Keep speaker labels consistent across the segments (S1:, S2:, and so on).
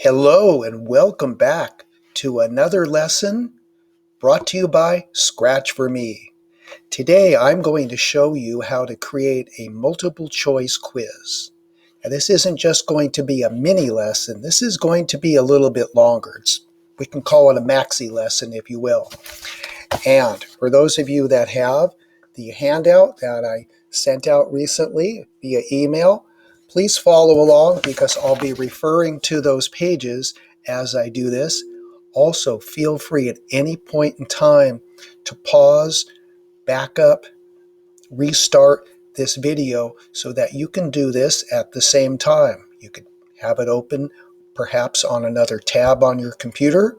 S1: Hello and welcome back to another lesson brought to you by Scratch for Me. Today I'm going to show you how to create a multiple choice quiz. Now, this isn't just going to be a mini lesson, this is going to be a little bit longer. We can call it a maxi lesson if you will. And for those of you that have the handout that I sent out recently via email, please follow along because I'll be referring to those pages as I do this. Also, feel free at any point in time to pause, back up, restart this video so that you can do this at the same time. You could have it open perhaps on another tab on your computer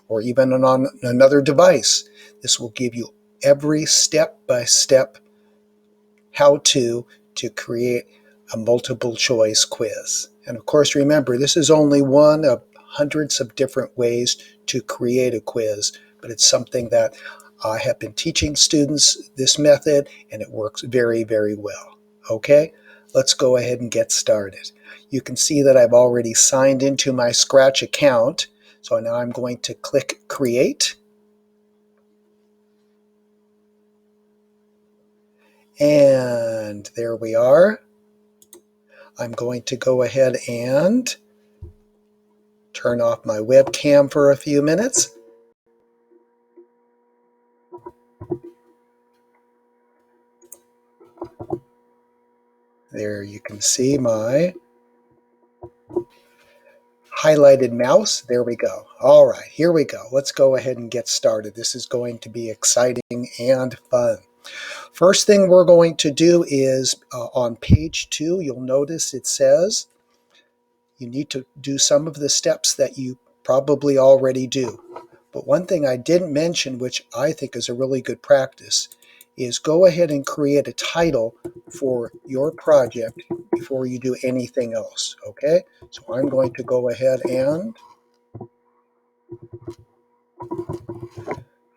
S1: or even on another device. This will give you every step-by-step how-to create a multiple choice quiz. And of course, remember, this is only one of hundreds of different ways to create a quiz, but it's something that I have been teaching students this method, and it works very, very well. Okay, let's go ahead and get started. You can see that I've already signed into my Scratch account. So now I'm going to click Create. And there we are. I'm going to go ahead and turn off my webcam for a few minutes. There you can see my highlighted mouse. There we go. All right, here we go. Let's go ahead and get started. This is going to be exciting and fun. First thing we're going to do is on page 2, you'll notice it says you need to do some of the steps that you probably already do. But one thing I didn't mention, which I think is a really good practice, is go ahead and create a title for your project before you do anything else, okay? So I'm going to go ahead and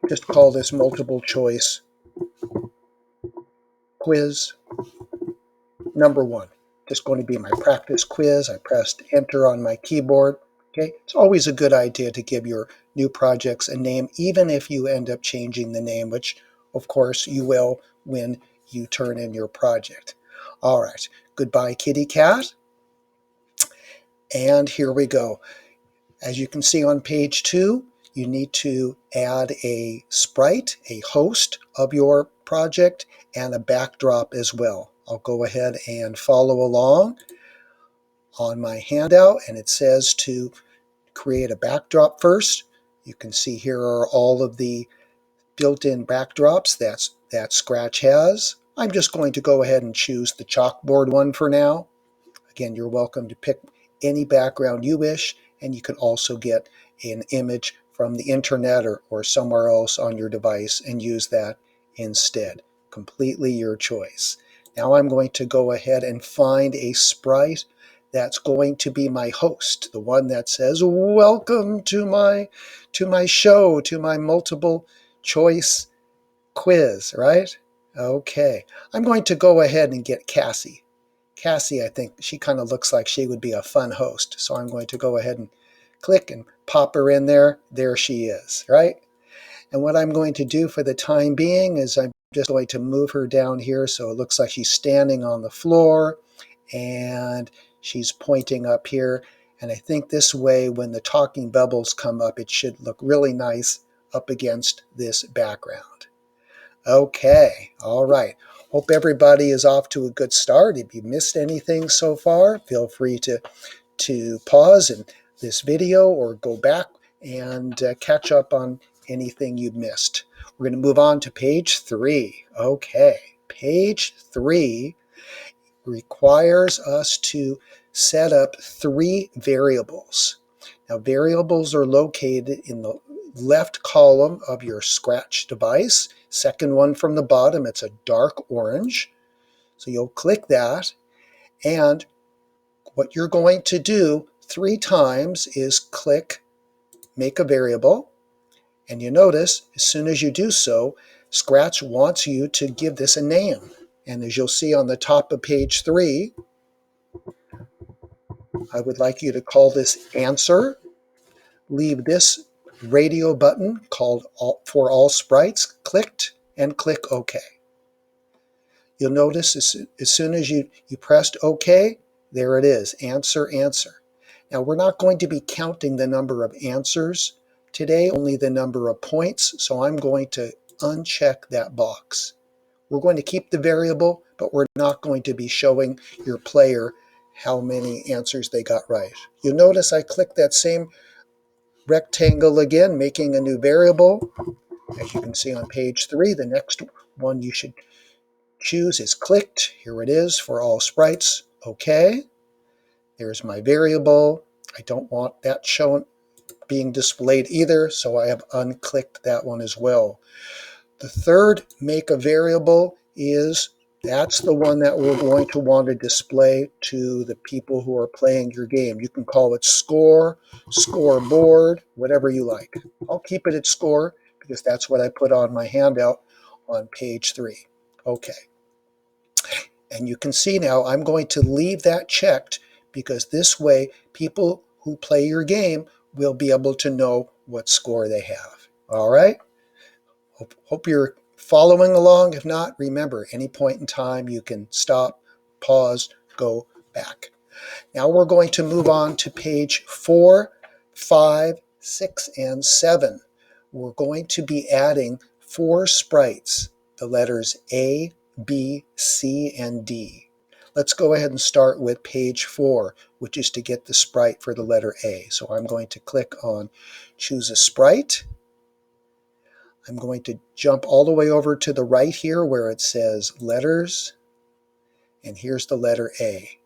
S1: just call this multiple choice quiz number 1. Just going to be my practice quiz. I pressed enter on my keyboard. Okay, it's always a good idea to give your new projects a name, even if you end up changing the name, which of course you will when you turn in your project. All right, goodbye kitty cat. And here we go. As you can see on page 2, you need to add a sprite, a host of your project, and a backdrop as well. I'll go ahead and follow along on my handout, and it says to create a backdrop first. You can see here are all of the built-in backdrops that Scratch has. I'm just going to go ahead and choose the chalkboard one for now. Again, you're welcome to pick any background you wish, and you can also get an image from the internet or somewhere else on your device and use that instead. Completely your choice. Now I'm going to go ahead and find a sprite that's going to be my host, the one that says, welcome to my show, to my multiple choice quiz, right? Okay, I'm going to go ahead and get Cassie. Cassie, I think she kind of looks like she would be a fun host. So I'm going to go ahead and click and pop her in there. There she is, right? And what I'm going to do for the time being is I'm just going to move her down here so it looks like she's standing on the floor and she's pointing up here. And I think this way, when the talking bubbles come up, it should look really nice up against this background. Okay, all right. Hope everybody is off to a good start. If you missed anything so far, feel free to pause in this video or go back and catch up on anything you missed. We're going to move on to page 3. Okay, page 3 requires us to set up 3 variables. Now, variables are located in the left column of your Scratch device. Second one from the bottom, it's a dark orange. So you'll click that, and what you're going to do 3 times is click Make a Variable. And you notice, as soon as you do so, Scratch wants you to give this a name. And as you'll see on the top of page 3, I would like you to call this answer. Leave this radio button called for all sprites clicked and click OK. You'll notice as soon as you pressed OK, there it is, answer, answer. Now we're not going to be counting the number of answers today, only the number of points, so I'm going to uncheck that box. We're going to keep the variable, but we're not going to be showing your player how many answers they got right. You'll notice I clicked that same rectangle again, making a new variable. As you can see on page 3, the next one you should choose is clicked. Here it is for all sprites. OK. There's my variable. I don't want that shown being displayed either, so I have unclicked that one as well. The third make a variable that's the one that we're going to want to display to the people who are playing your game. You can call it score, scoreboard, whatever you like. I'll keep it at score because that's what I put on my handout on page 3. Okay. And you can see now I'm going to leave that checked because this way people who play your game will be able to know what score they have. All right? Hope you're following along. If not, remember, any point in time you can stop, pause, go back. Now we're going to move on to page 4, 5, 6, and 7. We're going to be adding 4 sprites, the letters A, B, C, and D. Let's go ahead and start with page 4, which is to get the sprite for the letter A. So I'm going to click on Choose a Sprite. I'm going to jump all the way over to the right here where it says Letters, and here's the letter A.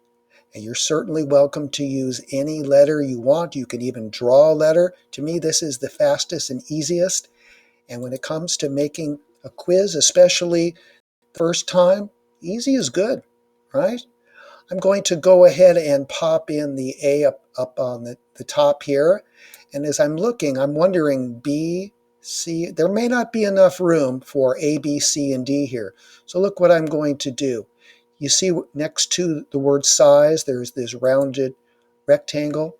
S1: And you're certainly welcome to use any letter you want. You can even draw a letter. To me, this is the fastest and easiest. And when it comes to making a quiz, especially first time, easy is good, right? I'm going to go ahead and pop in the A up on the top here. And as I'm looking, I'm wondering B, C, there may not be enough room for A, B, C, and D here. So look what I'm going to do. You see next to the word size, there's this rounded rectangle.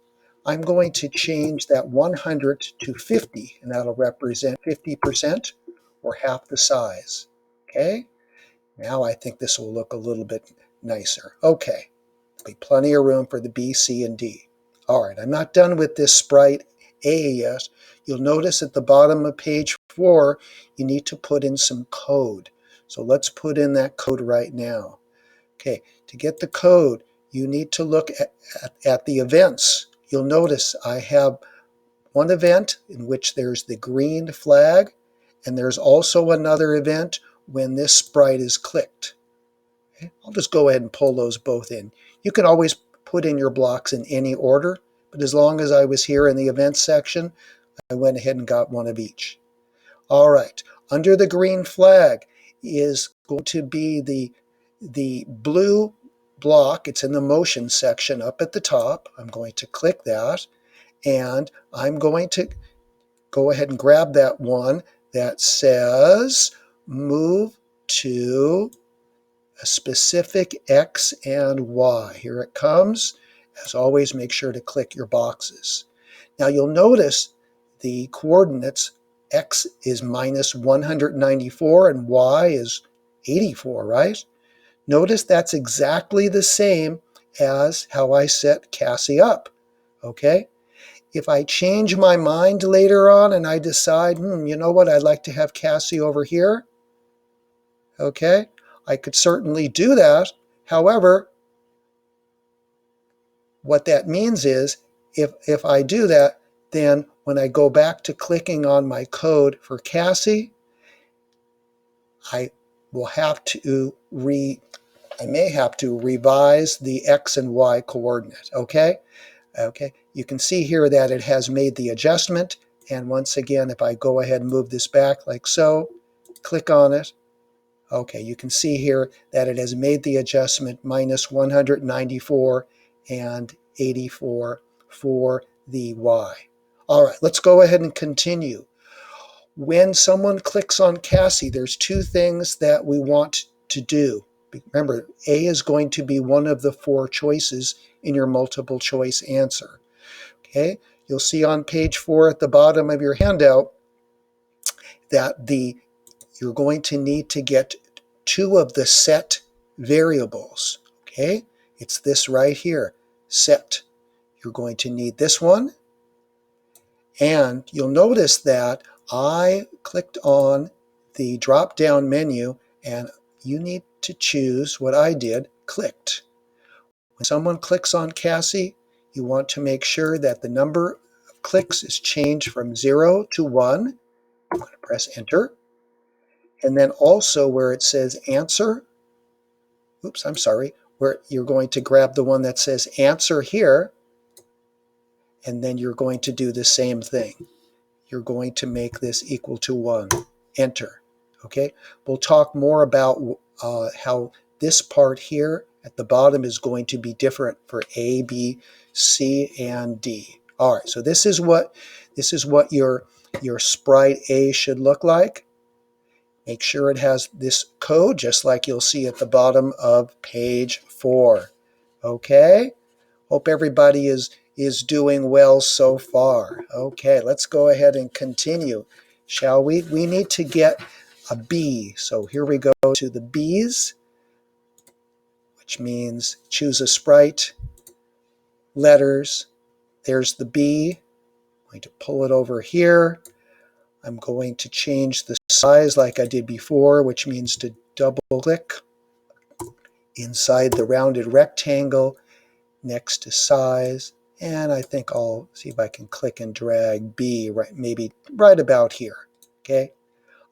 S1: I'm going to change that 100 to 50, and that'll represent 50% or half the size. Okay? Now I think this will look a little bit nicer. Okay. There'll be plenty of room for the B, C, and D. All right, I'm not done with this sprite A yet. You'll notice at the bottom of page 4, you need to put in some code. So let's put in that code right now. Okay, to get the code, you need to look at the events. You'll notice I have one event in which there's the green flag, and there's also another event when this sprite is clicked. Okay, I'll just go ahead and pull those both in. You can always put in your blocks in any order, but as long as I was here in the events section, I went ahead and got one of each. All right, under the green flag is going to be the blue block. It's in the motion section up at the top. I'm going to click that, and I'm going to go ahead and grab that one that says move to a specific X and Y. Here it comes. As always, make sure to click your boxes. Now you'll notice the coordinates X is minus 194 and Y is 84, right? Notice that's exactly the same as how I set Cassie up, okay? If I change my mind later on and I decide, you know what, I'd like to have Cassie over here, okay? I could certainly do that. However, what that means is if I do that, then when I go back to clicking on my code for Cassie, I will have to I may have to revise the X and Y coordinate, okay? Okay, you can see here that it has made the adjustment, and once again, if I go ahead and move this back like so, click on it, okay, you can see here that it has made the adjustment minus 194 and 84 for the Y. All right, let's go ahead and continue. When someone clicks on Cassie, there's 2 things that we want to do. Remember, A is going to be one of the 4 choices in your multiple choice answer. Okay, you'll see on page 4 at the bottom of your handout that you're going to need to get 2 of the set variables. Okay, it's this right here, set. You're going to need this one, and you'll notice that I clicked on the drop-down menu, and you need to choose what I did, clicked. When someone clicks on Cassie, you want to make sure that the number of clicks is changed from 0 to 1. I'm going to press enter. And then also where it says answer, where you're going to grab the one that says answer here, and then you're going to do the same thing. You're going to make this equal to 1. Enter. Okay? We'll talk more about how this part here at the bottom is going to be different for A, B, C, and D. All right, so this is what your sprite A should look like. Make sure it has this code, just like you'll see at the bottom of page 4. Okay? Hope everybody is doing well so far. Okay, let's go ahead and continue, shall we? We need to get a B. So here we go to the B's, which means choose a sprite, letters. There's the B. I'm going to pull it over here. I'm going to change the size like I did before, which means to double click inside the rounded rectangle next to size. And I think I'll see if I can click and drag B maybe right about here. Okay,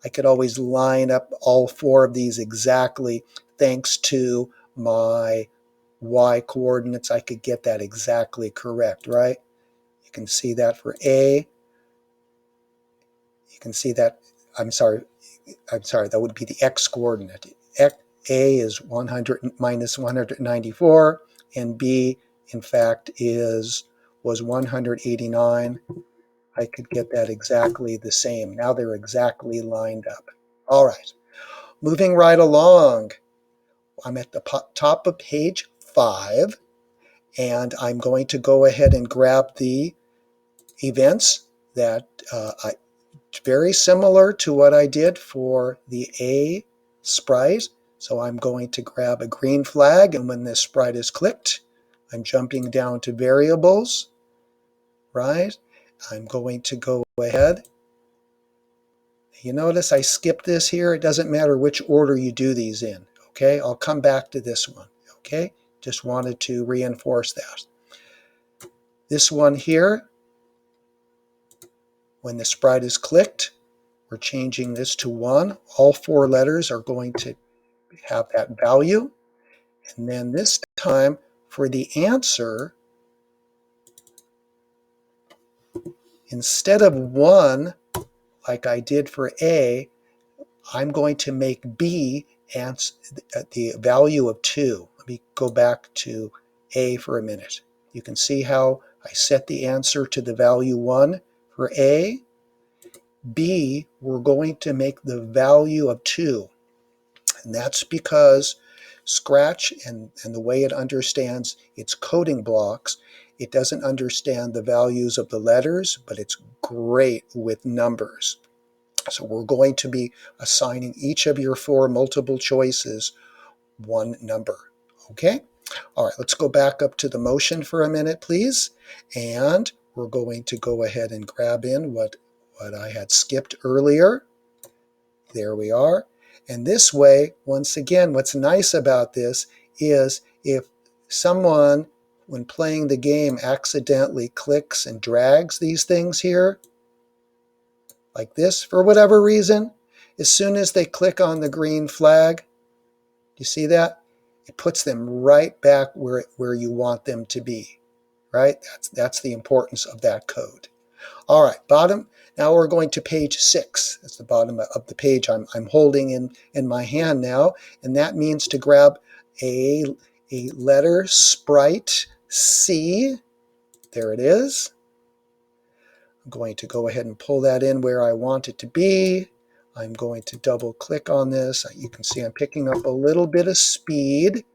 S1: I could always line up all 4 of these exactly thanks to my Y coordinates. I could get that exactly correct, right? You can see that for A. You can see that, I'm sorry, that would be the X coordinate. A is 100 minus 194, and B, in fact, was 189. I could get that exactly the same. Now they're exactly lined up. All right, moving right along. I'm at the top of page 5, and I'm going to go ahead and grab the events that very similar to what I did for the A sprite. So I'm going to grab a green flag, and when this sprite is clicked, I'm jumping down to variables, right? I'm going to go ahead. You notice I skipped this here. It doesn't matter which order you do these in, okay? I'll come back to this one, okay? Just wanted to reinforce that. This one here, when the sprite is clicked, we're changing this to 1. All 4 letters are going to have that value. And then this time for the answer, instead of 1, like I did for A, I'm going to make B the value of 2. Let me go back to A for a minute. You can see how I set the answer to the value 1 for A. B, we're going to make the value of 2. And that's because Scratch and the way it understands its coding blocks, it doesn't understand the values of the letters, but it's great with numbers. So we're going to be assigning each of your 4 multiple choices 1 number. Okay? All right, let's go back up to the motion for a minute, please. And we're going to go ahead and grab in what I had skipped earlier. There we are. And this way, once again, what's nice about this is if someone, when playing the game, accidentally clicks and drags these things here, like this, for whatever reason, as soon as they click on the green flag, you see that? It puts them right back where you want them to be, right? That's the importance of that code. All right, bottom. Now we're going to page 6. That's the bottom of the page I'm holding in my hand now, and that means to grab a letter sprite C. There it is. I'm going to go ahead and pull that in where I want it to be. I'm going to double click on this. You can see I'm picking up a little bit of speed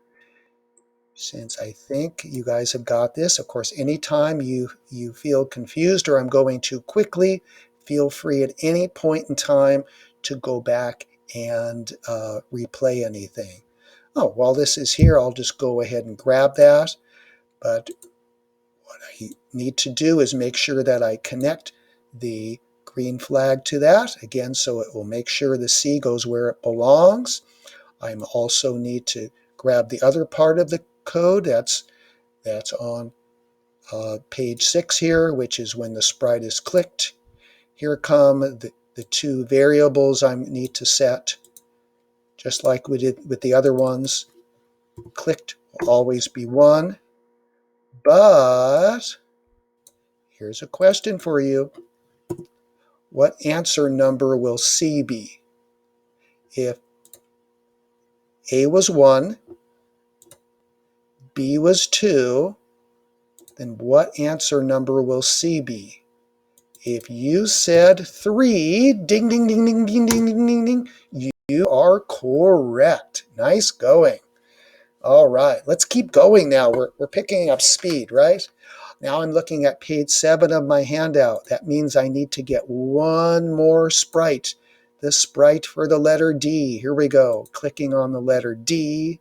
S1: since I think you guys have got this. Of course, anytime you feel confused or I'm going too quickly, feel free at any point in time to go back and replay anything. Oh, while this is here, I'll just go ahead and grab that. But what I need to do is make sure that I connect the green flag to that, again, so it will make sure the C goes where it belongs. I also need to grab the other part of the code that's on page 6 here, which is when the sprite is clicked. Here come the two variables I need to set, just like we did with the other ones. Clicked will always be 1, but here's a question for you. What answer number will C be? If A was 1, B was 2, then what answer number will C be? If you said 3, ding, ding, ding, ding, ding, ding, ding, ding, ding, you are correct. Nice going. All right, let's keep going now. We're picking up speed, right? Now I'm looking at page 7 of my handout. That means I need to get one more sprite. The sprite for the letter D. Here we go. Clicking on the letter D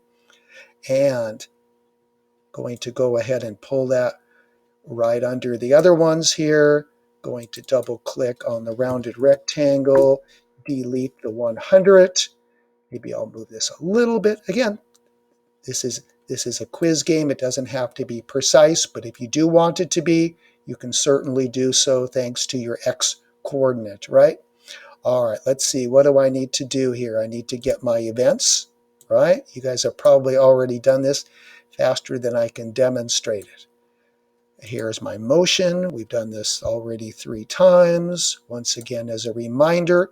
S1: and going to go ahead and pull that right under the other ones here. Going to double click on the rounded rectangle, delete the 100. Maybe I'll move this a little bit. Again, this is a quiz game. It doesn't have to be precise, but if you do want it to be, you can certainly do so thanks to your X coordinate, right? All right, let's see. What do I need to do here? I need to get my events, right? You guys have probably already done this faster than I can demonstrate it. Here's my motion. We've done this already 3 times. Once again, as a reminder,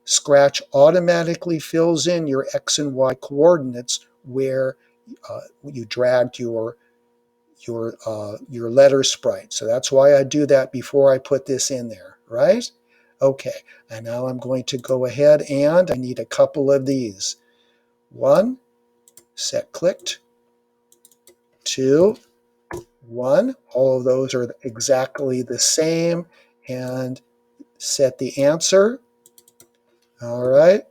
S1: Scratch automatically fills in your X and Y coordinates where you dragged your letter sprite. So that's why I do that before I put this in there, right? Okay, and now I'm going to go ahead and I need a couple of these. 1, set clicked. 2, 1. All of those are exactly the same. And set the answer. All right.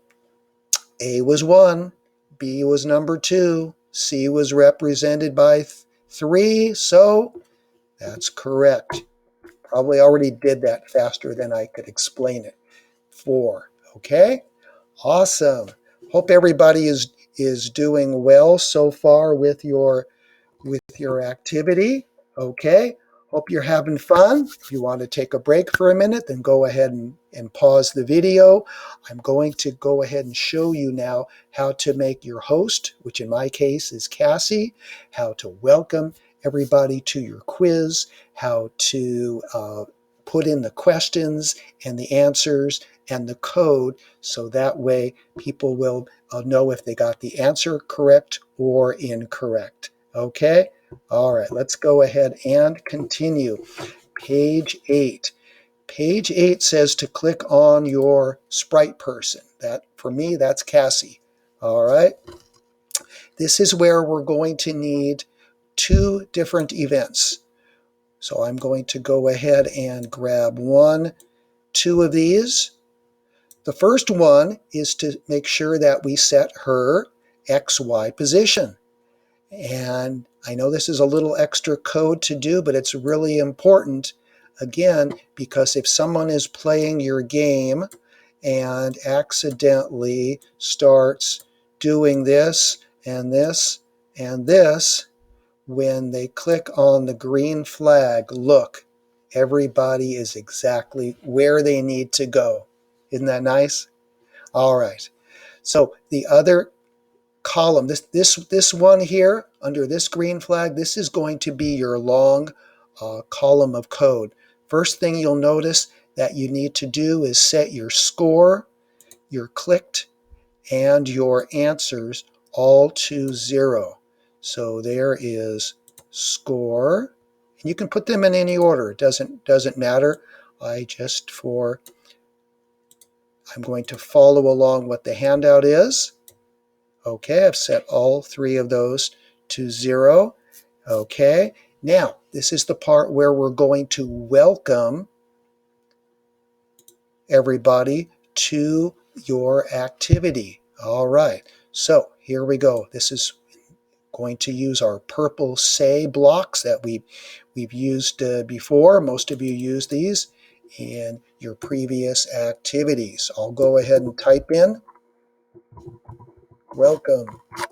S1: A was 1. B was number 2. C was represented by 3. So that's correct. Probably already did that faster than I could explain it. 4. Okay. Awesome. Hope everybody is doing well so far with your activity. Okay, hope you're having fun. If you want to take a break for a minute, then go ahead and pause the video. I'm going to go ahead and show you now how to make your host, which in my case is Cassie, how to welcome everybody to your quiz, how to put in the questions and the answers and the code, so that way people will know if they got the answer correct or incorrect. Okay? All right, let's go ahead and continue. Page 8. Page 8 says to click on your sprite person. That, for me, that's Cassie. All right? This is where we're going to need 2 different events. So I'm going to go ahead and grab 1, 2 of these. The first one is to make sure that we set her XY position. And I know this is a little extra code to do, but it's really important, again, because if someone is playing your game and accidentally starts doing this and this and this, when they click on the green flag, look, everybody is exactly where they need to go. Isn't that nice? All right. So the other column, this one here under this green flag, this is going to be your long column of code. First thing you'll notice that you need to do is set your score, your clicked, and your answers all to 0. So there is score, and you can put them in any order. It doesn't matter. I just for I'm going to follow along what the handout is. Okay, I've set all three of those to 0. Okay, now this is the part where we're going to welcome everybody to your activity. All right, so here we go. This is going to use our purple say blocks that we've used before. Most of you use these in your previous activities. I'll go ahead and type in, welcome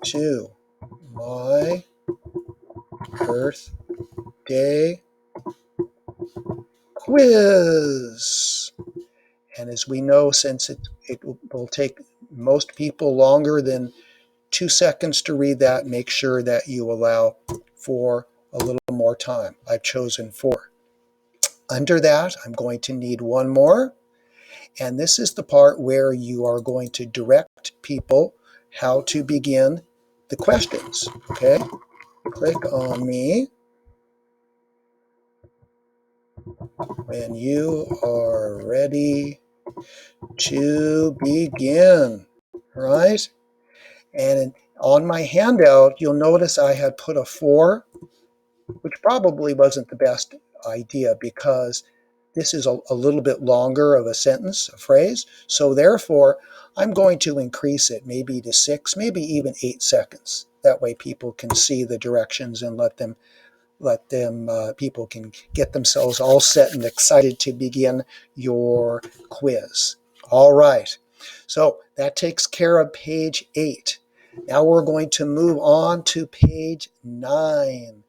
S1: to my Earth Day quiz. And as we know, since it will take most people longer than 2 seconds to read that, make sure that you allow for a little more time. I've chosen 4. Under that, I'm going to need one more. And this is the part where you are going to direct people how to begin the questions. Okay? Click on me when you are ready to begin. Right? And on my handout, you'll notice I had put a 4, which probably wasn't the best idea because this is a little bit longer of a sentence, a phrase. So therefore, I'm going to increase it maybe to 6, maybe even 8 seconds. That way people can see the directions and people can get themselves all set and excited to begin your quiz. All right. So that takes care of page 8. Now we're going to move on to page 9.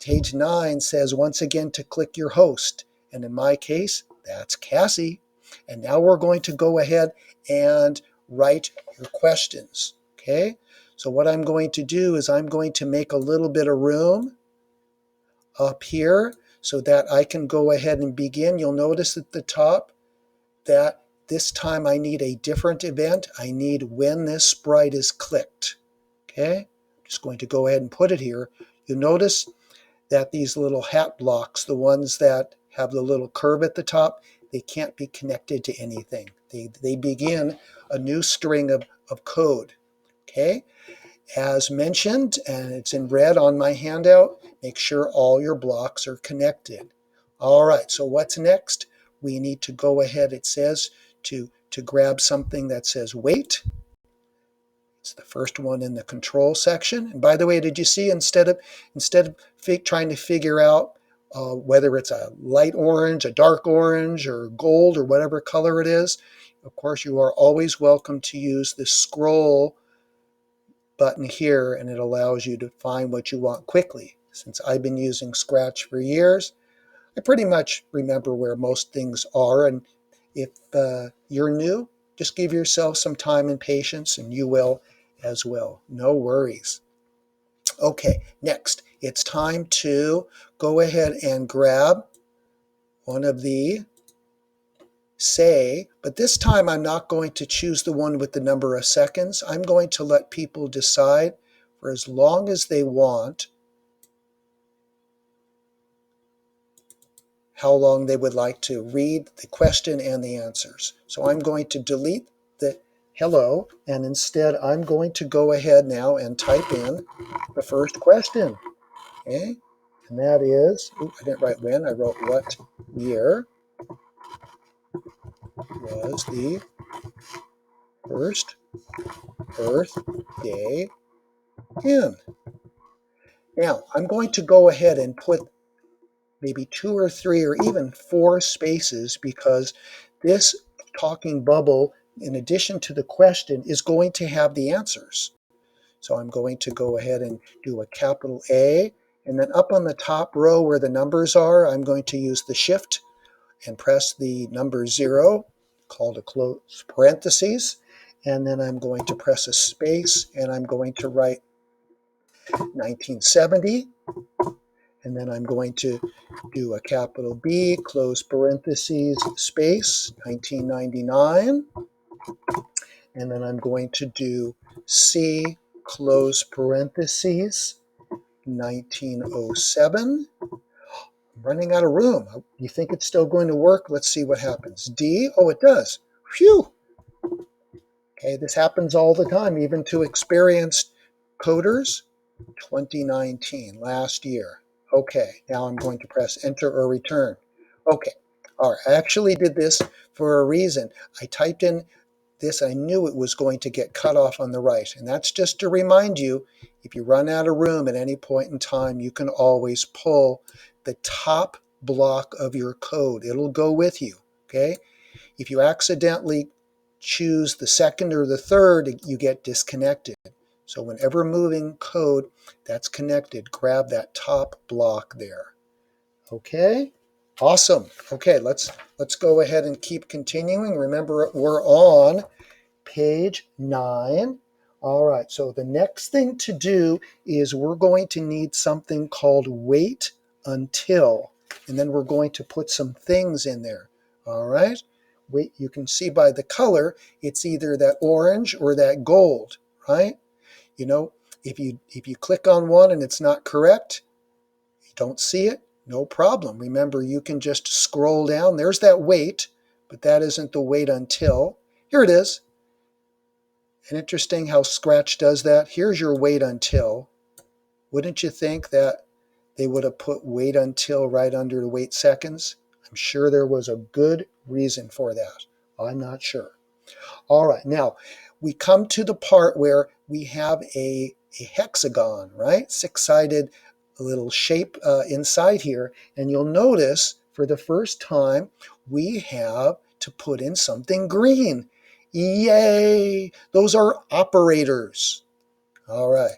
S1: Page 9 says once again to click your host. And in my case, that's Cassie. And now we're going to go ahead and write your questions. Okay? So what I'm going to do is I'm going to make a little bit of room up here so that I can go ahead and begin. You'll notice at the top that this time I need a different event. I need when this sprite is clicked. Okay? I'm just going to go ahead and put it here. You'll notice that these little hat blocks, the ones that have the little curve at the top, they can't be connected to anything. They begin a new string of code. Okay? As mentioned, and it's in red on my handout, make sure all your blocks are connected. All right, so what's next? We need to go ahead, it says, to grab something that says wait. It's the first one in the control section. And by the way, did you see instead of trying to figure out whether it's a light orange, a dark orange, or gold, or whatever color it is, of course, you are always welcome to use the scroll button here, and it allows you to find what you want quickly. Since I've been using Scratch for years, I pretty much remember where most things are. And if you're new, just give yourself some time and patience, and you will as well. No worries. Okay, next, it's time to go ahead and grab one of the say, but this time I'm not going to choose the one with the number of seconds. I'm going to let people decide for as long as they want how long they would like to read the question and the answers. So I'm going to delete the hello, and instead I'm going to go ahead now and type in the first question. Okay? And that is, I didn't write when, I wrote what year was the first Earth Day in? Now, I'm going to go ahead and put maybe 2 or 3 or even 4 spaces because this talking bubble, in addition to the question, is going to have the answers. So I'm going to go ahead and do a capital A, and then up on the top row where the numbers are, I'm going to use the shift and press the number 0, called a close parentheses, and then I'm going to press a space, and I'm going to write 1970, and then I'm going to do a capital B, close parentheses, space, 1999, and then I'm going to do C, close parentheses, 1907. I'm running out of room. Do you think it's still going to work? Let's see what happens. D, oh, it does. Phew, Okay, this happens all the time, even to experienced coders. 2019, last year. Okay, now I'm going to press enter or return. Okay, all right, I actually did this for a reason. I typed in this, I knew it was going to get cut off on the right. And that's just to remind you, if you run out of room at any point in time, you can always pull the top block of your code. It'll go with you, okay? If you accidentally choose the second or the third, you get disconnected. So whenever moving code that's connected, grab that top block there. Okay? Awesome. Okay, let's go ahead and keep continuing. Remember, we're on page 9. All right, so the next thing to do is we're going to need something called wait until, and then we're going to put some things in there. All right, wait, you can see by the color, it's either that orange or that gold, right? You know, if you click on one and it's not correct, you don't see it, no problem. Remember, you can just scroll down. There's that wait, but that isn't the wait until. Here it is. And interesting how Scratch does that. Here's your wait until. Wouldn't you think that they would have put wait until right under the wait seconds? I'm sure there was a good reason for that. I'm not sure. All right, now we come to the part where we have a hexagon, right? Six-sided little shape inside here. And you'll notice for the first time, we have to put in something green. Yay! Those are operators. All right,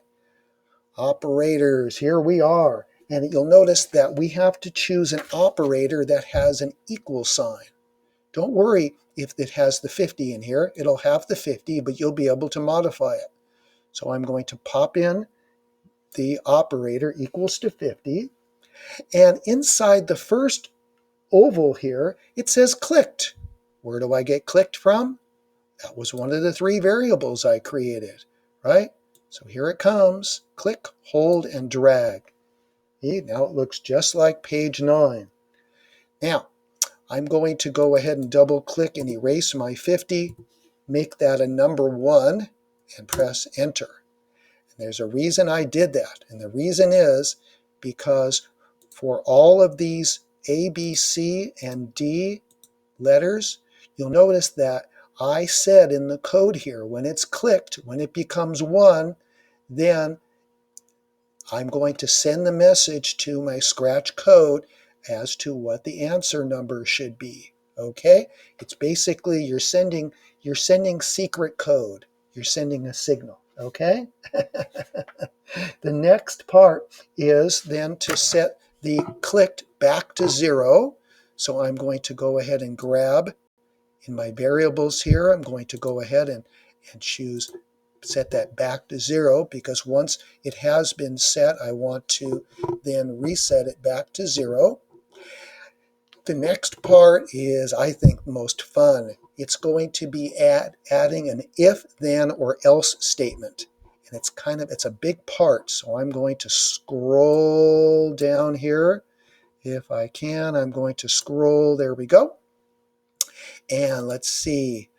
S1: operators, here we are. And you'll notice that we have to choose an operator that has an equal sign. Don't worry if it has the 50 in here. It'll have the 50, but you'll be able to modify it. So I'm going to pop in the operator equals to 50. And inside the first oval here, it says clicked. Where do I get clicked from? That was one of the 3 variables I created, right? So here it comes. Click, hold, and drag. See, now it looks just like page 9. Now, I'm going to go ahead and double click and erase my 50, make that a number 1, and press enter. And there's a reason I did that. And the reason is because for all of these A, B, C, and D letters, you'll notice that I said in the code here, when it's clicked, when it becomes 1, then I'm going to send the message to my Scratch code as to what the answer number should be. Okay? It's basically you're sending secret code. You're sending a signal. Okay? The next part is then to set the clicked back to 0. So I'm going to go ahead and grab in my variables here, I'm going to go ahead and choose set that back to 0 because once it has been set, I want to then reset it back to 0. The next part is, I think, the most fun. It's going to be adding an if, then, or else statement. And it's a big part. So I'm going to scroll down here. If I can, I'm going to scroll. There we go. And let's see.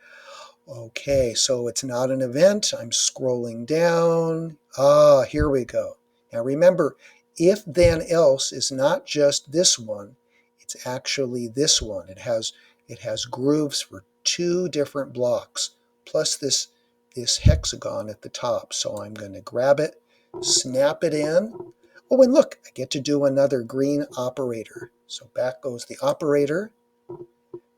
S1: Okay, so it's not an event. I'm scrolling down. Here we go. Now remember, if then else is not just this one, it's actually this one. It has grooves for 2 different blocks, plus this hexagon at the top. So I'm going to grab it, snap it in. Oh, and look, I get to do another green operator. So back goes the operator.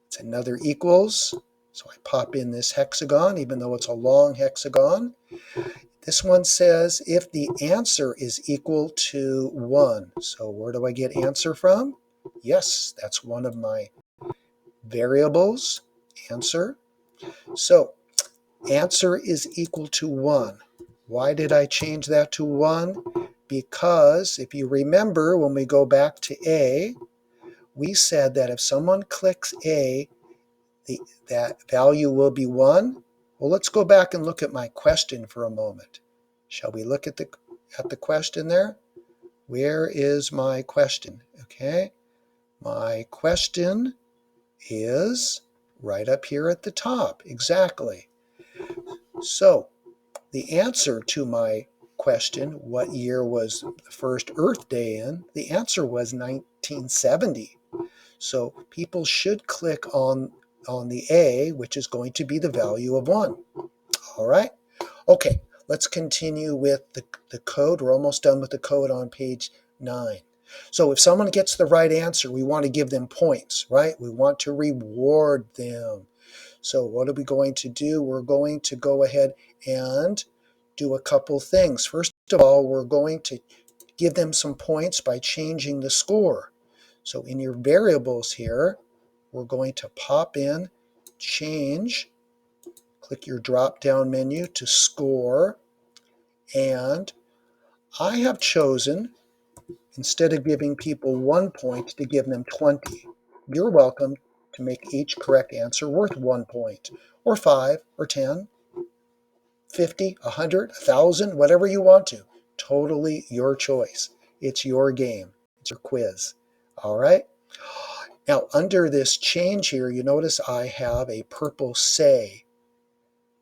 S1: It's another equals. So I pop in this hexagon, even though it's a long hexagon. This one says if the answer is equal to 1. So where do I get answer from? Yes, that's one of my variables, answer. So answer is equal to 1. Why did I change that to 1? Because if you remember, when we go back to A, we said that if someone clicks A, that value will be 1. Well, let's go back and look at my question for a moment. Shall we look at the question there? Where is my question? Okay, my question is right up here at the top. Exactly. So the answer to my question, what year was the first Earth Day in? The answer was 1970. So people should click on the A, which is going to be the value of 1. All right? Okay, let's continue with the code. We're almost done with the code on page 9. So if someone gets the right answer, we want to give them points, right? We want to reward them. So what are we going to do? We're going to go ahead and do a couple things. First of all, we're going to give them some points by changing the score. So in your variables here, we're going to pop in, change, click your drop-down menu to score, and I have chosen, instead of giving people 1 point, to give them 20. You're welcome to make each correct answer worth 1 point, or 5, or 10, 50, 100, 1,000, whatever you want to. Totally your choice. It's your game. It's your quiz. All right? Now, under this change here, you notice I have a purple say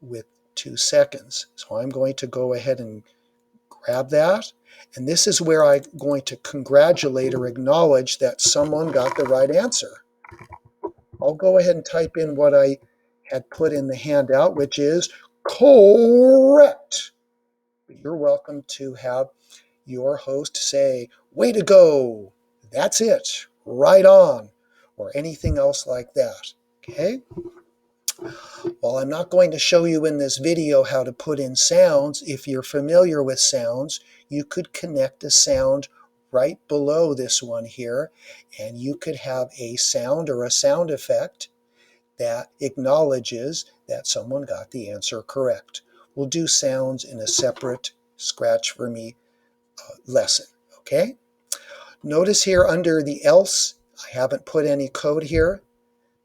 S1: with 2 seconds. So I'm going to go ahead and grab that. And this is where I'm going to congratulate or acknowledge that someone got the right answer. I'll go ahead and type in what I had put in the handout, which is correct. You're welcome to have your host say, way to go, that's it, right on, or anything else like that. Okay? While I'm not going to show you in this video how to put in sounds, if you're familiar with sounds, you could connect a sound right below this one here, and you could have a sound or a sound effect that acknowledges that someone got the answer correct. We'll do sounds in a separate Scratch for Me lesson, okay? Notice here under the else, I haven't put any code here.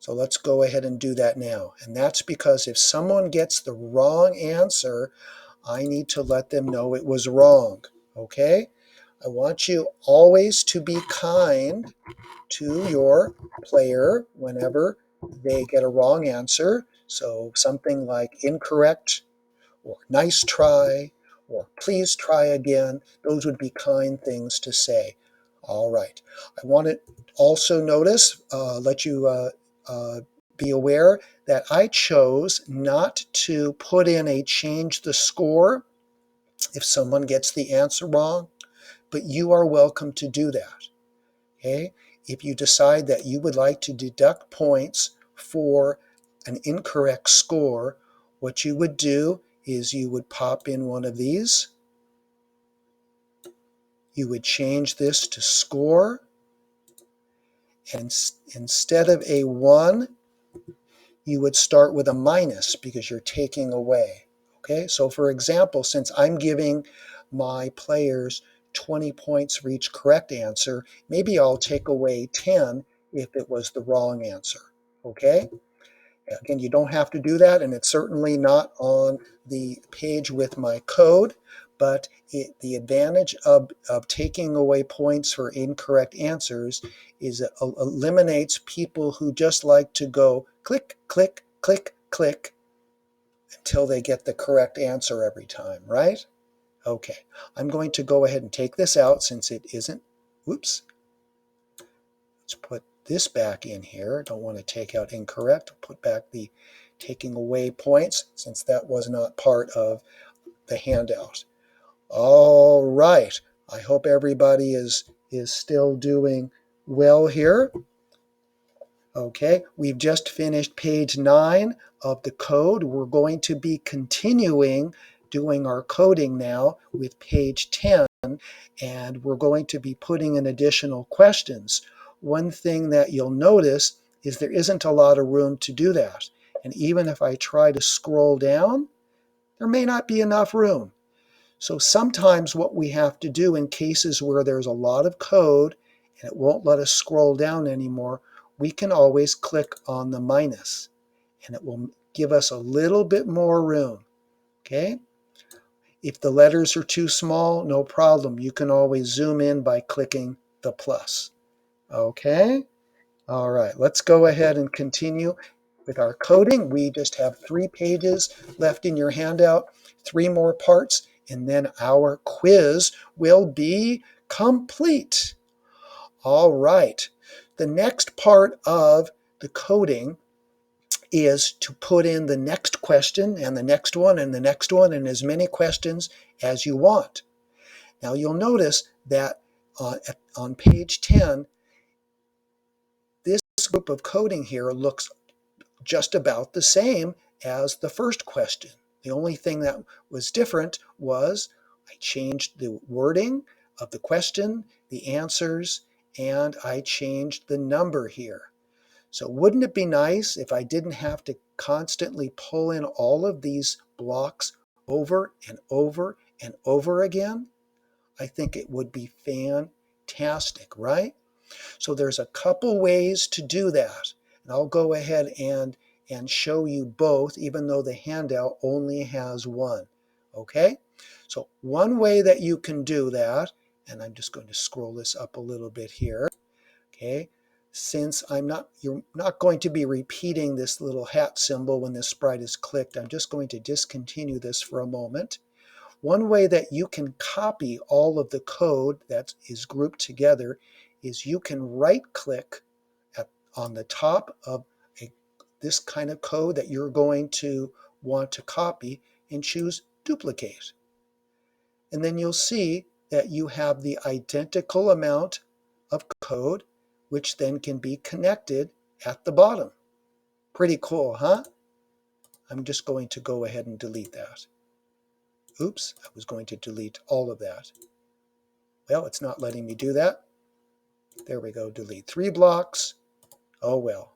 S1: So let's go ahead and do that now. And that's because if someone gets the wrong answer, I need to let them know it was wrong. Okay? I want you always to be kind to your player whenever they get a wrong answer. So something like incorrect, or nice try, or please try again. Those would be kind things to say. All right. I want to also let you be aware that I chose not to put in a change the score if someone gets the answer wrong, but you are welcome to do that. Okay? If you decide that you would like to deduct points for an incorrect score, what you would do is you would pop in one of these. You would change this to score, and instead of a 1, you would start with a minus because you're taking away. Okay, so for example, since I'm giving my players 20 points for each correct answer, maybe I'll take away 10 if it was the wrong answer. Okay? Again, you don't have to do that, and it's certainly not on the page with my code, but the advantage of taking away points for incorrect answers is it eliminates people who just like to go click, click, click, click until they get the correct answer every time, right? Okay, I'm going to go ahead and take this out since it isn't. Whoops. Let's put this back in here. Don't want to take out incorrect. Put back the taking away points since that was not part of the handout. All right. I hope everybody is still doing well here. Okay, we've just finished page 9 of the code. We're going to be continuing doing our coding now with page 10, and we're going to be putting in additional questions. One thing that you'll notice is there isn't a lot of room to do that. And even if I try to scroll down, there may not be enough room. So sometimes what we have to do in cases where there's a lot of code and it won't let us scroll down anymore, we can always click on the minus and it will give us a little bit more room. Okay? If the letters are too small, no problem. You can always zoom in by clicking the plus. Okay? All right, let's go ahead and continue. with our coding. We just have 3 pages left in your handout, 3 more parts, and then our quiz will be complete. All right. The next part of the coding is to put in the next question and the next one and the next one and as many questions as you want. Now you'll notice that on page 10, this group of coding here looks just about the same as the first question. The only thing that was different was I changed the wording of the question, the answers, and I changed the number here. So wouldn't it be nice if I didn't have to constantly pull in all of these blocks over and over and over again? I think it would be fantastic, right? So there's a couple ways to do that. And I'll go ahead and show you both, even though the handout only has one. Okay? So one way that you can do that, and I'm just going to scroll this up a little bit here. Okay? Since you're not going to be repeating this little hat symbol when this sprite is clicked, I'm just going to discontinue this for a moment. One way that you can copy all of the code that is grouped together is you can right-click on the top of this kind of code that you're going to want to copy and choose duplicate. And then you'll see that you have the identical amount of code, which then can be connected at the bottom. Pretty cool, huh? I'm just going to go ahead and delete that. Oops, I was going to delete all of that. Well, it's not letting me do that. There we go, delete 3 blocks. Oh well.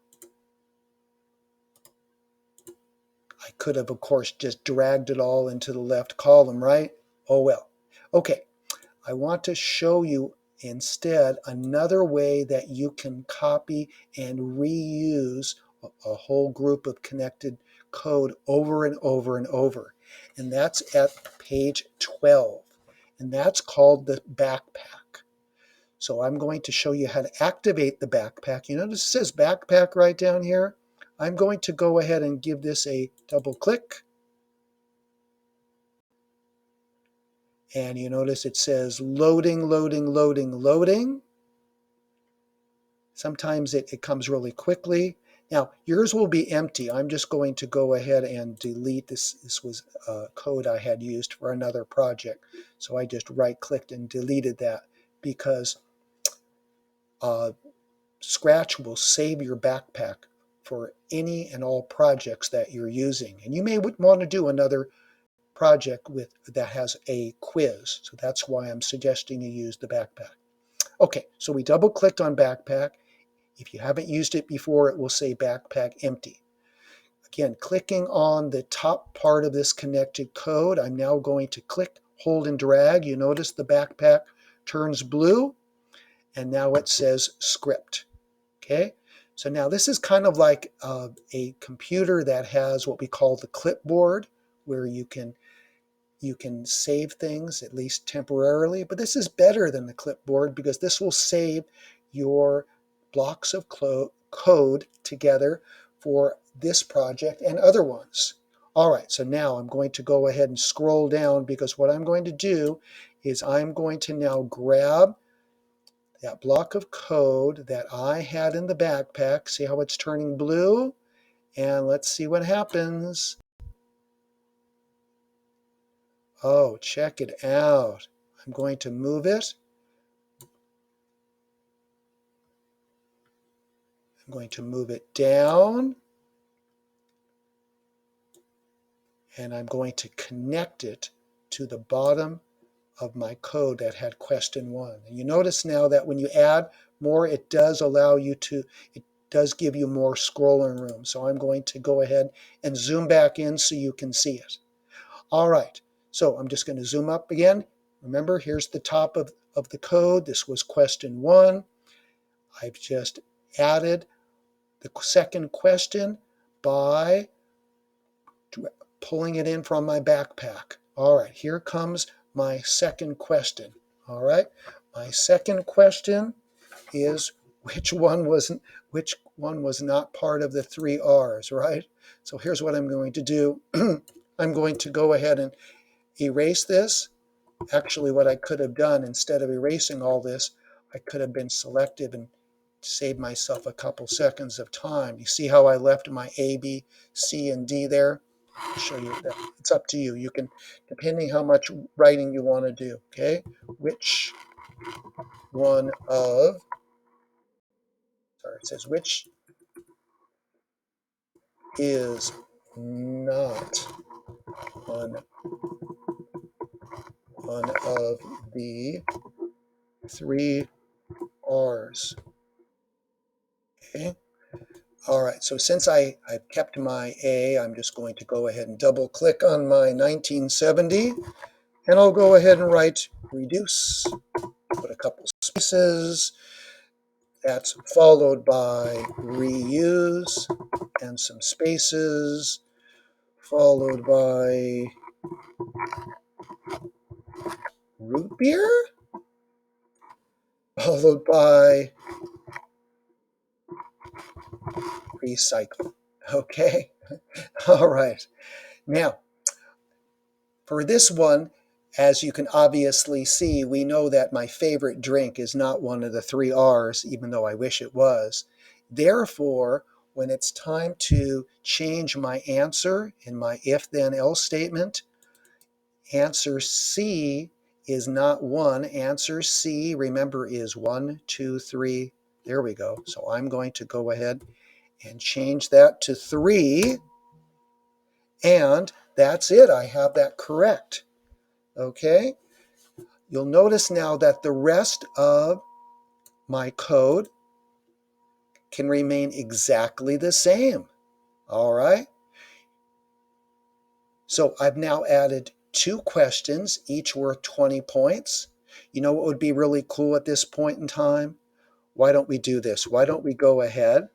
S1: I could have, of course, just dragged it all into the left column, right? Oh well. Okay, I want to show you instead another way that you can copy and reuse a whole group of connected code over and over and over. And that's at page 12. And that's called the backpack. So I'm going to show you how to activate the backpack. You notice it says backpack right down here? I'm going to go ahead and give this a double click. And you notice it says loading, loading, loading, loading. Sometimes it comes really quickly. Now, yours will be empty. I'm just going to go ahead and delete this. This was code I had used for another project. So I just right-clicked and deleted that because Scratch will save your backpack for any and all projects that you're using. And you may want to do another project that has a quiz. So that's why I'm suggesting you use the backpack. Okay, so we double clicked on backpack. If you haven't used it before, it will say backpack empty. Again, clicking on the top part of this connected code, I'm now going to click, hold, and drag. You notice the backpack turns blue, and now it says script. Okay, so now this is kind of like a computer that has what we call the clipboard, where you can save things, at least temporarily. But this is better than the clipboard because this will save your blocks of code together for this project and other ones. All right, so now I'm going to go ahead and scroll down because what I'm going to do is I'm going to now grab that block of code that I had in the backpack. See how it's turning blue? And let's see what happens. Oh, check it out. I'm going to move it. I'm going to move it down. And I'm going to connect it to the bottom of my code that had question 1. And you notice now that when you add more, it does give you more scrolling room. So I'm going to go ahead and zoom back in so you can see it. All right, so I'm just going to zoom up again. Remember, here's the top of the code. This was question 1. I've just added the second question by pulling it in from my backpack. All right, here comes my second question. All right, my second question is which one was not part of the three R's, right? So here's what I'm going to do. I'm going to go ahead and erase this. Actually, what I could have done, instead of erasing all this, I could have been selective and saved myself a couple seconds of time. You see how I left my A, B, C, and D there? I'll show you that. It's up to you. You can, depending how much writing you want to do, okay? Which one of, sorry, it says which is not one of the three R's. Okay. All right, so since I've kept my A, I'm just going to go ahead and double click on my 1970, and I'll go ahead and write reduce, put a couple spaces. That's followed by reuse and some spaces, followed by root beer, followed by recycle. Okay, all right. Now, for this one, as you can obviously see, we know that my favorite drink is not one of the three R's, even though I wish it was. Therefore, when it's time to change my answer in my if then else statement, answer C is not 1. Answer C, remember, is 1, 2, 3. There we go. So I'm going to go ahead and change that to 3. And that's it. I have that correct. Okay. You'll notice now that the rest of my code can remain exactly the same. All right. So I've now added 2 questions, each worth 20 points. You know what would be really cool at this point in time? Why don't we do this? Why don't we go ahead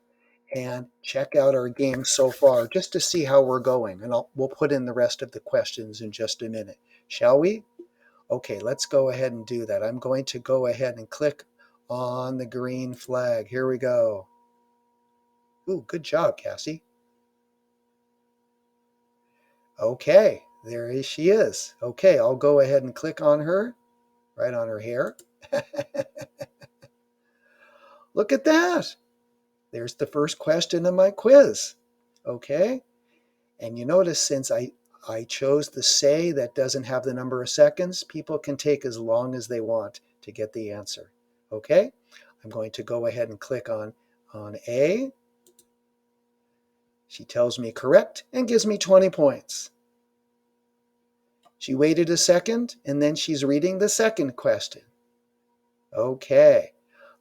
S1: and check out our game so far just to see how we're going? And we'll put in the rest of the questions in just a minute. Shall we? Okay, let's go ahead and do that. I'm going to go ahead and click on the green flag. Here we go. Ooh, good job, Cassie. Okay, there she is. Okay, I'll go ahead and click on her, right on her hair. Look at that. There's the first question of my quiz. Okay, and you notice since I chose the say that doesn't have the number of seconds, people can take as long as they want to get the answer. Okay, I'm going to go ahead and click on A. She tells me correct and gives me 20 points. She waited a second, and then she's reading the second question. Okay,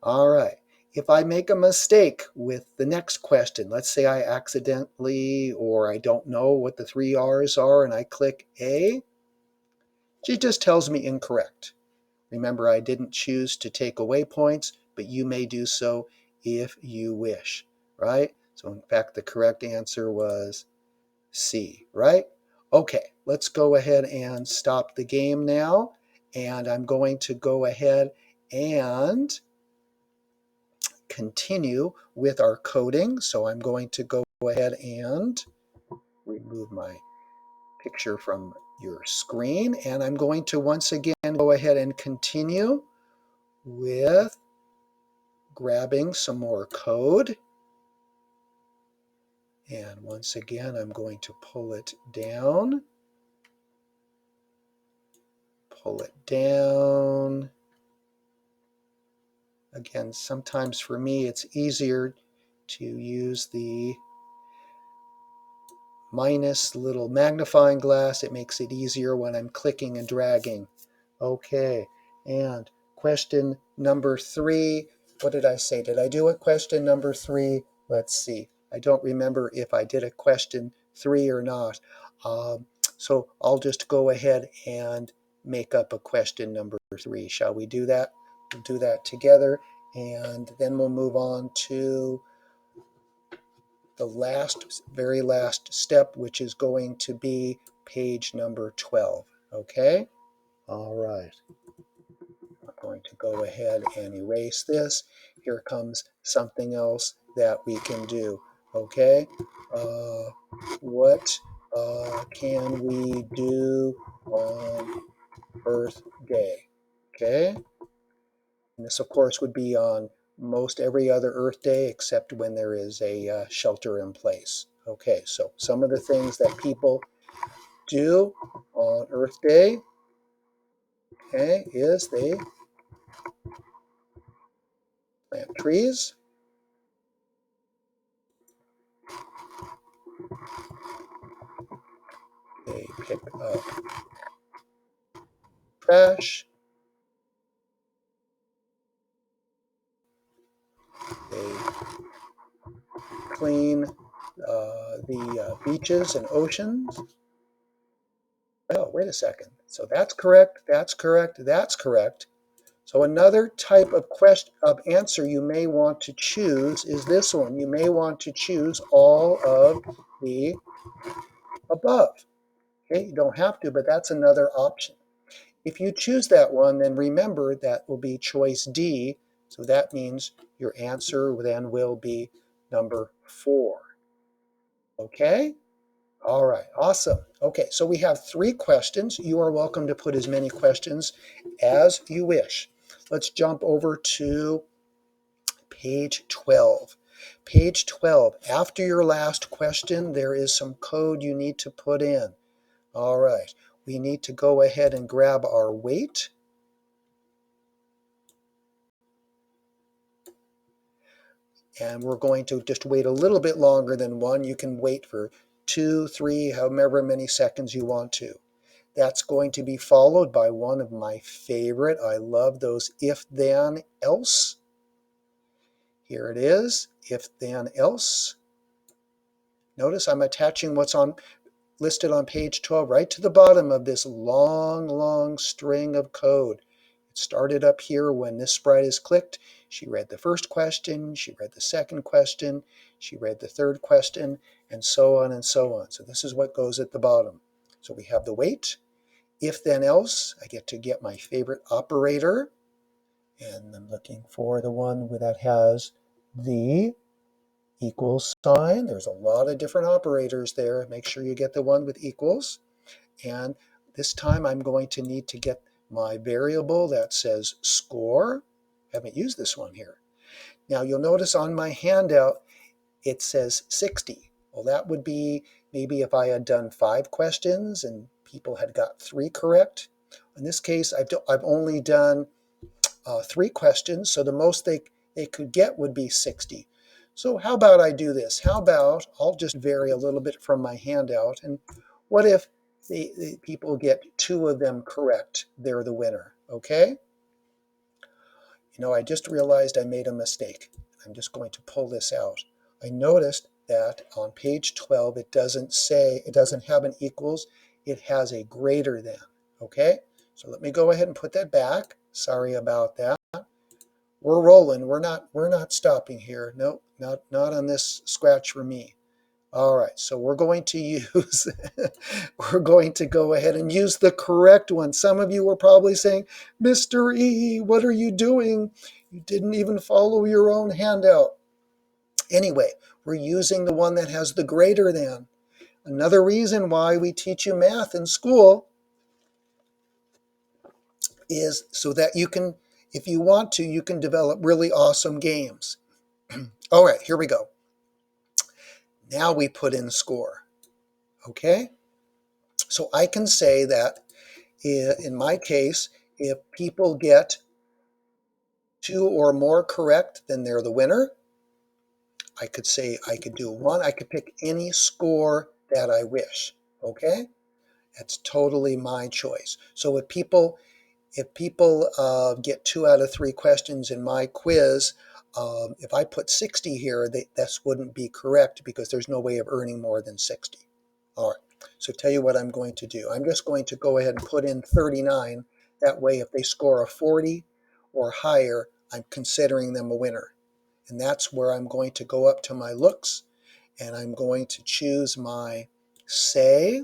S1: all right. If I make a mistake with the next question, let's say I accidentally or I don't know what the 3 R's are and I click A, she just tells me incorrect. Remember, I didn't choose to take away points, but you may do so if you wish, right? So in fact, the correct answer was C, right? Okay, let's go ahead and stop the game now. And I'm going to go ahead and continue with our coding. So I'm going to go ahead and remove my picture from your screen. And I'm going to once again go ahead and continue with grabbing some more code. And once again, I'm going to pull it down. Pull it down. Again, sometimes for me, it's easier to use the minus little magnifying glass. It makes it easier when I'm clicking and dragging. Okay, and question number 3. What did I say? Did I do a question number 3? Let's see. I don't remember if I did a question 3 or not. So I'll just go ahead and make up a question number 3. Shall we do that? We'll do that together, and then we'll move on to the very last step, which is going to be page number 12. Okay? All right. I'm going to go ahead and erase this. Here comes something else that we can do. Okay, what can we do on Earth Day? Okay, and this of course would be on most every other Earth Day except when there is a shelter in place. Okay, so some of the things that people do on Earth Day, okay, is they plant trees, they pick up trash, they clean the beaches and oceans. Oh, wait a second. So that's correct, that's correct, that's correct. So another type of question of answer you may want to choose is this one. You may want to choose all of the above. Okay, you don't have to, but that's another option. If you choose that one, then remember that will be choice D. So that means your answer then will be number 4. Okay? All right, awesome. Okay, so we have 3 questions. You are welcome to put as many questions as you wish. Let's jump over to page 12. Page 12, after your last question, there is some code you need to put in. All right, we need to go ahead and grab our weight. And we're going to just wait a little bit longer than 1. You can wait for 2, 3, however many seconds you want to. That's going to be followed by one of my favorite. I love those if then else. Here it is, if then else. Notice I'm attaching what's listed on page 12 right to the bottom of this long string of code. It started up here when this sprite is clicked. She read the first question, she read the second question, she read the third question, and so on and so on. So this is what goes at the bottom. So we have the wait. If then else, I get to get my favorite operator, and I'm looking for the one that has the equals sign. There's a lot of different operators there. Make sure you get the one with equals. And this time I'm going to need to get my variable that says score. I haven't used this one here. Now you'll notice on my handout it says 60. Well, that would be maybe if I had done 5 questions and people had got 3 correct. In this case, I've only done 3 questions, so the most they could get would be 60. So how about I do this? How about I'll just vary a little bit from my handout, and what if the people get 2 of them correct? They're the winner, okay? You know, I just realized I made a mistake. I'm just going to pull this out. I noticed that on page 12 it doesn't have an equals, it has a greater than, okay? So let me go ahead and put that back. Sorry about that. We're rolling. We're not stopping here. Nope, not on this scratch for me. All right, so we're going to use we're going to go ahead and use the correct one. Some of you were probably saying, Mr. E, what are you doing? You didn't even follow your own handout. Anyway, we're using the one that has the greater than. Another reason why we teach you math in school is so that you can, if you want to, you can develop really awesome games. All right, here we go. Now we put in score, okay? So I can say that in my case, if people get 2 or more correct, then they're the winner. I could say I could do 1. I could pick any score that I wish, okay? That's totally my choice. So if people get 2 out of 3 questions in my quiz, if I put 60 here, this wouldn't be correct because there's no way of earning more than 60. All right, so tell you what I'm going to do. I'm just going to go ahead and put in 39. That way, if they score a 40 or higher, I'm considering them a winner. And that's where I'm going to go up to my looks, and I'm going to choose my say,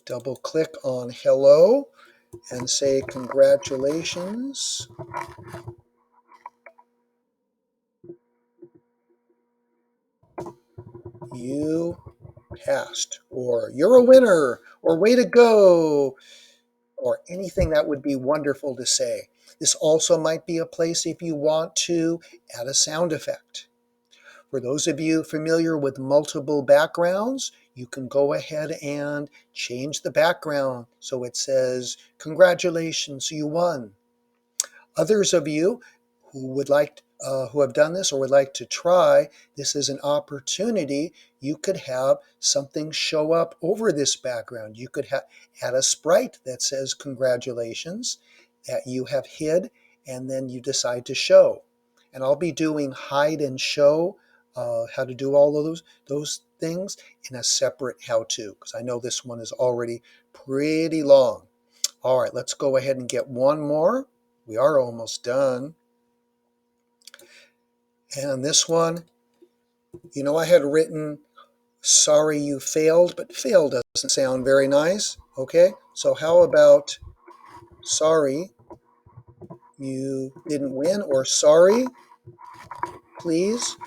S1: double click on hello, and say congratulations. you passed, or you're a winner, or way to go, or anything that would be wonderful to say. This also might be a place if you want to add a sound effect. For those of you familiar with multiple backgrounds, you can go ahead and change the background so it says, "Congratulations, you won." Others of you who have done this or would like to try, this is an opportunity. You could have something show up over this background. You could add a sprite that says "Congratulations" that you have hid, and then you decide to show. And I'll be doing hide and show, how to do all of those things in a separate how-to, because I know this one is already pretty long. All right, let's go ahead and get one more. We are almost done. And this one, I had written "sorry you failed," but fail doesn't sound very nice. Okay, so how about "sorry you didn't win," or "sorry, please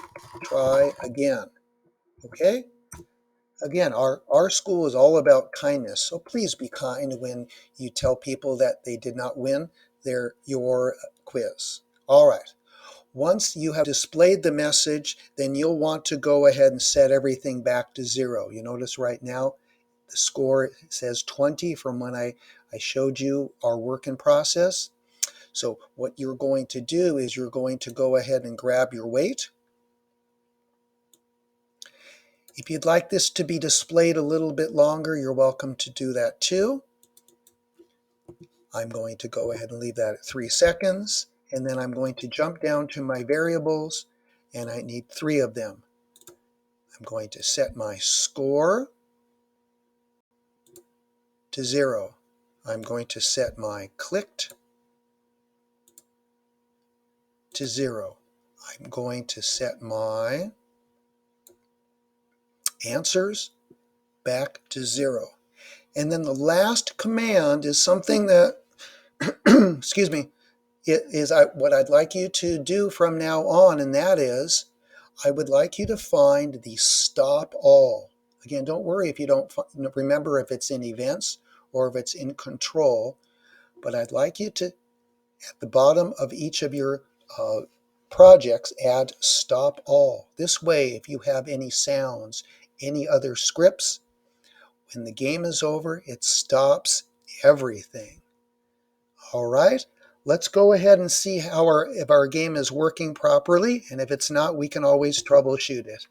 S1: try again." Okay, again, our school is all about kindness, so please be kind when you tell people that they did not win your quiz. All right. Once you have displayed the message, then you'll want to go ahead and set everything back to 0. You notice right now the score says 20 from when I showed you our work in process. So what you're going to do is you're going to go ahead and grab your weight. If you'd like this to be displayed a little bit longer, you're welcome to do that too. I'm going to go ahead and leave that at 3 seconds. And then I'm going to jump down to my variables, and I need 3 of them. I'm going to set my score to 0. I'm going to set my clicked to 0. I'm going to set my answers back to 0. And then the last command is something that, excuse me, it is what I'd like you to do from now on, and that is I would like you to find the stop all. Again, don't worry if you don't remember if it's in events or if it's in control, but I'd like you to, at the bottom of each of your projects, add stop all. This way, if you have any sounds, any other scripts, when the game is over, it stops everything. All right, let's go ahead and see if our game is working properly, and if it's not, we can always troubleshoot it.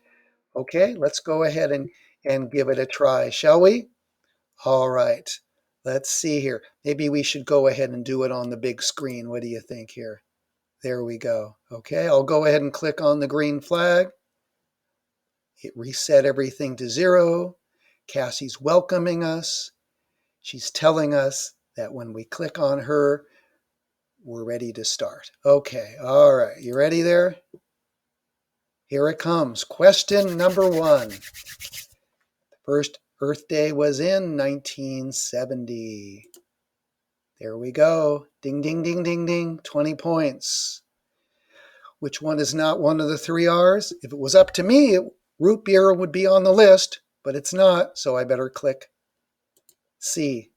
S1: Okay, let's go ahead and give it a try, shall we? All right, let's see here. Maybe we should go ahead and do it on the big screen. What do you think here? There we go. Okay, I'll go ahead and click on the green flag. It reset everything to 0. Cassie's welcoming us. She's telling us that when we click on her, we're ready to start. Okay, all right, you ready there? Here it comes. Question number 1. The first Earth Day was in 1970. There we go. Ding, ding, ding, ding, ding. 20 points. Which one is not one of the 3 R's? If it was up to me, root beer would be on the list, but it's not, so I better click C.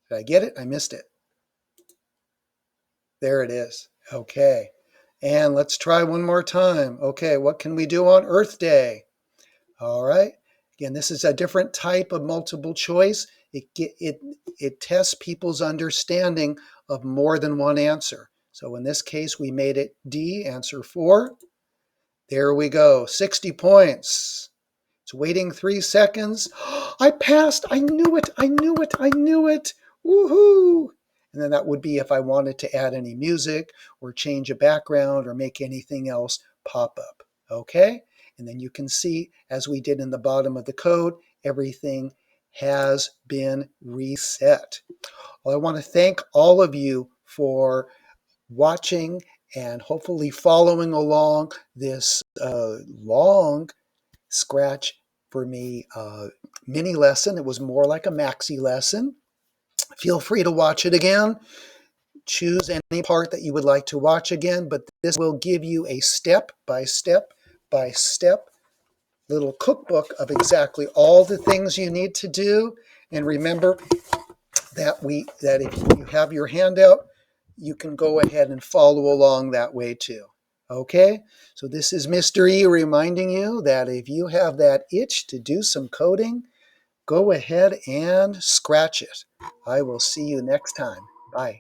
S1: Did I get it? I missed it. There it is. Okay. And let's try one more time. Okay, what can we do on Earth Day? All right. Again, this is a different type of multiple choice. It tests people's understanding of more than one answer. So in this case, we made it D, answer 4. There we go, 60 points. It's waiting 3 seconds. I passed. I knew it. I knew it. I knew it. Woohoo! And then that would be if I wanted to add any music or change a background or make anything else pop up. Okay? And then you can see, as we did in the bottom of the code, everything has been reset. Well, I want to thank all of you for watching and hopefully following along this long Scratch for me mini lesson. It was more like a maxi lesson. Feel free to watch it again. Choose any part that you would like to watch again, but this will give you a step by step by step little cookbook of exactly all the things you need to do. And remember that if you have your handout, you can go ahead and follow along that way too. Okay, so this is Mr. E reminding you that if you have that itch to do some coding, go ahead and scratch it. I will see you next time. Bye.